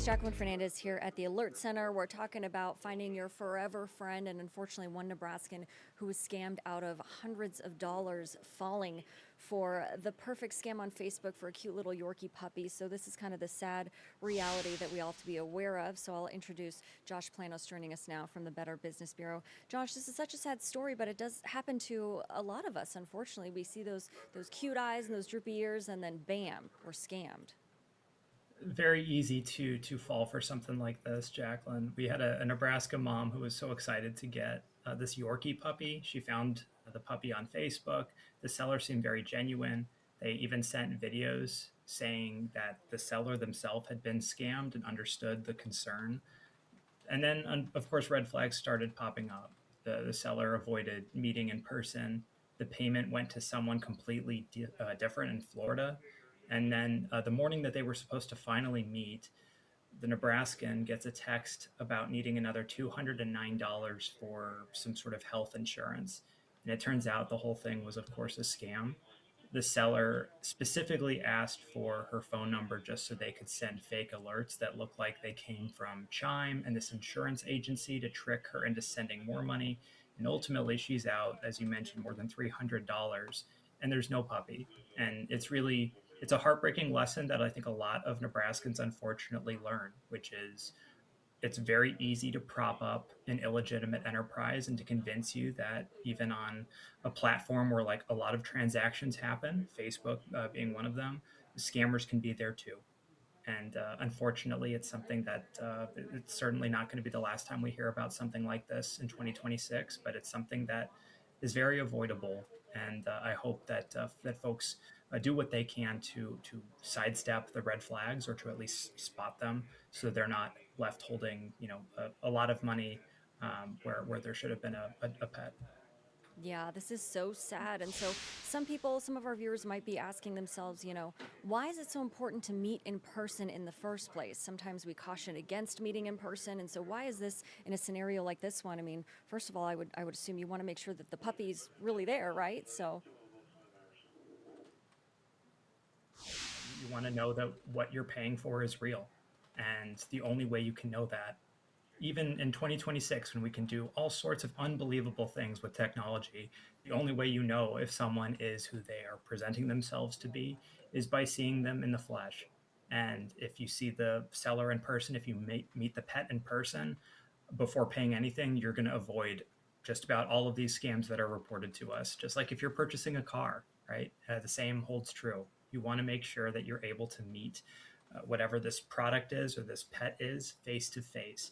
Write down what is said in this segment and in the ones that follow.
Jacqueline Fernandez here at the Alert Center. We're talking about finding your forever friend, and unfortunately, one Nebraskan who was scammed out of hundreds of dollars, falling for the perfect scam on Facebook for a cute little Yorkie puppy. So this is kind of the sad reality that we all have to be aware of. So I'll introduce Josh Planos joining us now from the Better Business Bureau. Josh, this is such a sad story, but it does happen to a lot of us. Unfortunately, we see those cute eyes and those droopy ears, and then bam, we're scammed. Very easy to fall for something like this, Jacqueline. We had a Nebraska mom who was so excited to get this Yorkie puppy. She found the puppy on Facebook. The seller seemed very genuine. They even sent videos saying that the seller themselves had been scammed and understood the concern. And then, of course, red flags started popping up. The seller avoided meeting in person. The payment went to someone completely different in Florida. And then the morning that they were supposed to finally meet, the Nebraskan gets a text about needing another $209 for some sort of health insurance. And it turns out the whole thing was, of course, a scam. The seller specifically asked for her phone number just so they could send fake alerts that looked like they came from Chime and this insurance agency to trick her into sending more money. And ultimately, she's out, as you mentioned, more than $300, and there's no puppy. And it's a heartbreaking lesson that I think a lot of Nebraskans unfortunately learn, which is it's very easy to prop up an illegitimate enterprise and to convince you that even on a platform where like a lot of transactions happen, Facebook being one of them, the scammers can be there too. And unfortunately, it's something that it's certainly not going to be the last time we hear about something like this in 2026, but it's something that is very avoidable. And I hope that folks do what they can to sidestep the red flags or to at least spot them, so they're not left holding a lot of money where there should have been a pet. Yeah, this is so sad. And so, some people, some of our viewers might be asking themselves, why is it so important to meet in person in the first place? Sometimes we caution against meeting in person. And so, why is this in a scenario like this one? I mean, first of all, I would assume you want to make sure that the puppy's really there, right? So, You want to know that what you're paying for is real. And the only way you can know that, even in 2026, when we can do all sorts of unbelievable things with technology, the only way you know if someone is who they are presenting themselves to be is by seeing them in the flesh. And if you see the seller in person, if you meet the pet in person before paying anything, you're going to avoid just about all of these scams that are reported to us. Just like if you're purchasing a car, right? The same holds true. You want to make sure that you're able to meet whatever this product is or this pet is face to face.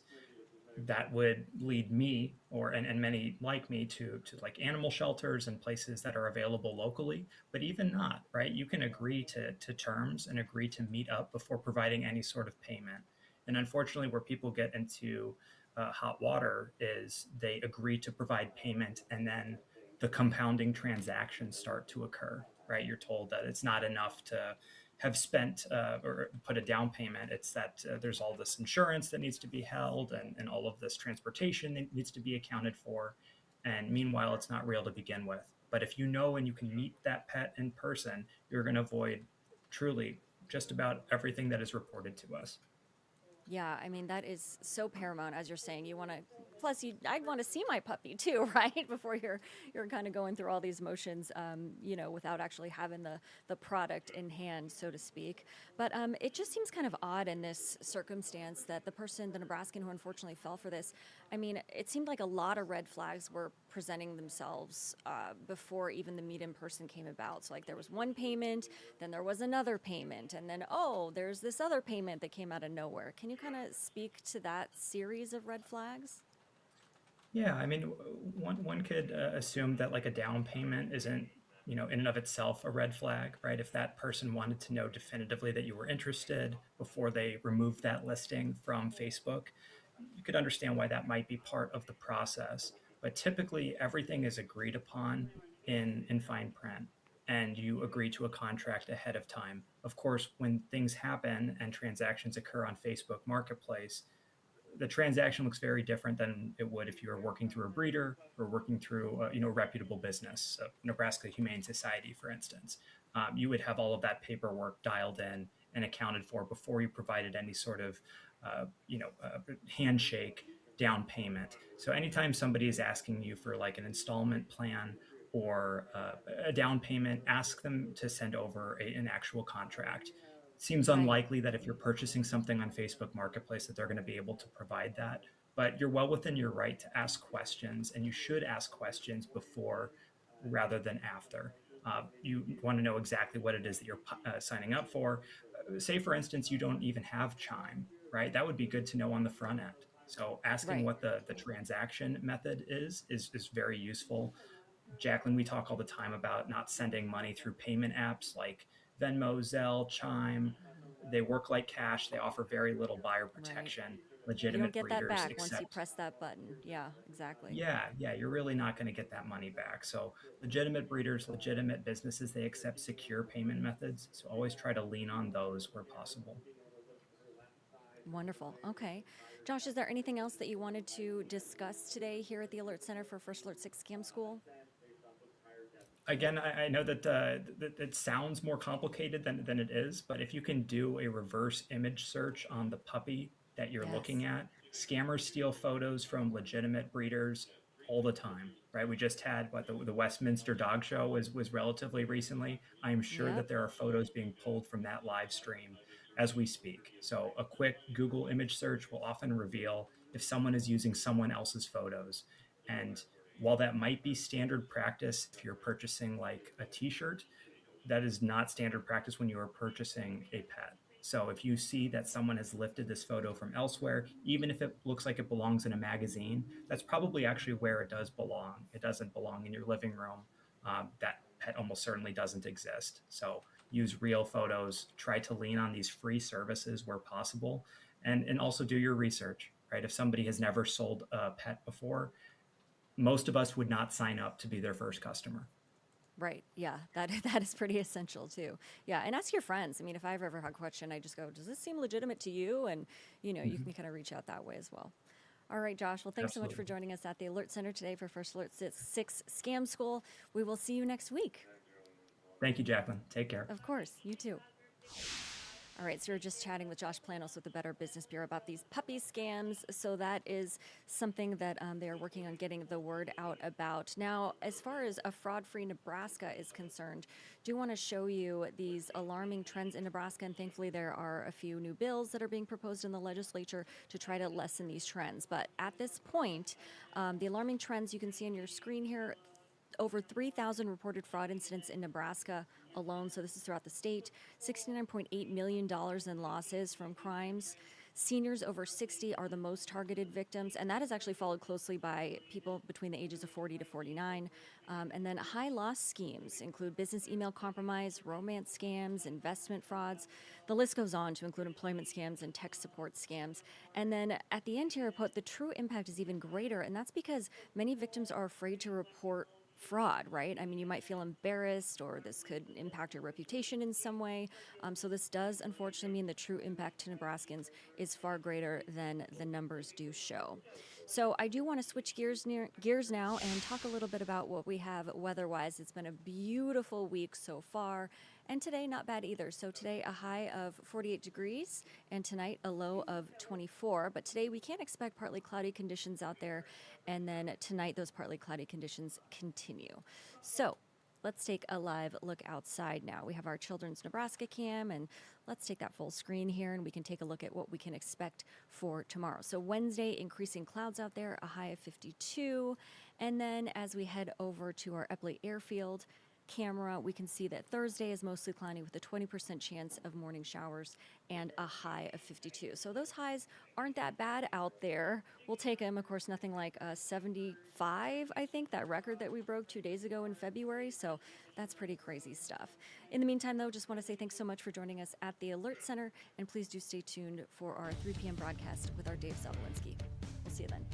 That would lead me and many like me to like animal shelters and places that are available locally, but even not, right? You can agree to terms and agree to meet up before providing any sort of payment. And unfortunately, where people get into hot water is they agree to provide payment, and then the compounding transactions start to occur, right? You're told that it's not enough to have spent or put a down payment. It's that there's all this insurance that needs to be held, and all of this transportation that needs to be accounted for. And meanwhile, it's not real to begin with. But if you know and you can meet that pet in person, you're going to avoid truly just about everything that is reported to us. yeah, I mean, that is so paramount, as you're saying. You want to, plus, I'd want to see my puppy too, right? Before you're kind of going through all these motions, without actually having the product in hand, so to speak. But it just seems kind of odd in this circumstance that the person, the Nebraskan who unfortunately fell for this, I mean, it seemed like a lot of red flags were presenting themselves before even the meet in person came about. So, like, there was one payment, then there was another payment, and then, oh, there's this other payment that came out of nowhere. Can you kind of speak to that series of red flags? Yeah, I mean, one could assume that like a down payment isn't, in and of itself a red flag, right? If that person wanted to know definitively that you were interested before they removed that listing from Facebook, you could understand why that might be part of the process. But typically, everything is agreed upon in fine print, and you agree to a contract ahead of time. Of course, when things happen and transactions occur on Facebook Marketplace, the transaction looks very different than it would if you were working through a breeder or working through a reputable business, Nebraska Humane Society, for instance. You would have all of that paperwork dialed in and accounted for before you provided any sort of handshake down payment. So anytime somebody is asking you for like an installment plan or a down payment, ask them to send over an actual contract. It seems Right. unlikely that if you're purchasing something on Facebook Marketplace that they're going to be able to provide that, but you're well within your right to ask questions, and you should ask questions before rather than after. You want to know exactly what it is that you're signing up for. Say, for instance, you don't even have Chime, right? That would be good to know on the front end. So asking Right. what the transaction method is very useful. Jacqueline, we talk all the time about not sending money through payment apps like Venmo, Zelle, Chime. They work like cash. They offer very little buyer Right. protection. You don't Legitimate get that breeders back once you accept. press that button. Yeah, exactly. Yeah, you're really not going to get that money back. So legitimate breeders, legitimate businesses, they accept secure payment methods. So always try to lean on those where possible. Wonderful. Okay. Josh, is there anything else that you wanted to discuss today here at the Alert Center for First Alert 6 Scam School? Again, I know that it sounds more complicated than it is, but if you can do a reverse image search on the puppy that you're Yes. looking at, scammers steal photos from legitimate breeders all the time, right? We just had what the Westminster Dog Show was relatively recently. I'm sure Yep. that there are photos being pulled from that live stream as we speak. So a quick Google image search will often reveal if someone is using someone else's photos. And while that might be standard practice if you're purchasing like a t-shirt, that is not standard practice when you are purchasing a pet. So if you see that someone has lifted this photo from elsewhere, even if it looks like it belongs in a magazine, that's probably actually where it does belong. It doesn't belong in your living room. That pet almost certainly doesn't exist. So use real photos, try to lean on these free services where possible, and also do your research, right? If somebody has never sold a pet before, most of us would not sign up to be their first customer. Right. Yeah. That that is pretty essential too. Yeah. And ask your friends. I mean, if I've ever had a question, I just go, "Does this seem legitimate to you?" And you Mhm. can kind of reach out that way as well. All right, Josh. Well, thanks so much for Absolutely. joining us at the Alert Center today for First Alert 6 Scam School. We will see you next week. Thank you, Jacqueline. Take care. Of course. You too. All right, so we're just chatting with Josh Planos with the Better Business Bureau about these puppy scams. So that is something that they are working on getting the word out about. Now, as far as a fraud-free Nebraska is concerned, do want to show you these alarming trends in Nebraska, and thankfully there are a few new bills that are being proposed in the legislature to try to lessen these trends. But at this point, the alarming trends you can see on your screen here, over 3,000 reported fraud incidents in Nebraska alone. So this is throughout the state. $69.8 million in losses from crimes. Seniors over 60 are the most targeted victims, and that is actually followed closely by people between the ages of 40 to 49. And then high loss schemes include business email compromise, romance scams, investment frauds. The list goes on to include employment scams and tech support scams. And then at the end here, I put the true impact is even greater, and that's because many victims are afraid to report fraud, right? I mean, you might feel embarrassed or this could impact your reputation in some way. So this does unfortunately mean the true impact to Nebraskans is far greater than the numbers do show. So I do want to switch gears now and talk a little bit about what we have weather-wise. It's been a beautiful week so far. And today, not bad either. So today, a high of 48 degrees, and tonight, a low of 24. But today, we can expect partly cloudy conditions out there. And then tonight, those partly cloudy conditions continue. So let's take a live look outside now. We have our Children's Nebraska cam, and let's take that full screen here, and we can take a look at what we can expect for tomorrow. So Wednesday, increasing clouds out there, a high of 52. And then as we head over to our Epley Airfield camera, we can see that Thursday is mostly cloudy with a 20% chance of morning showers and a high of 52. So those highs aren't that bad out there. We'll take them. Of course, nothing like 75, I think, that record that we broke 2 days ago in February. So that's pretty crazy stuff. In the meantime, though, just want to say thanks so much for joining us at the Alert Center, and please do stay tuned for our 3 p.m. broadcast with our Dave Salwinski. We'll see you then.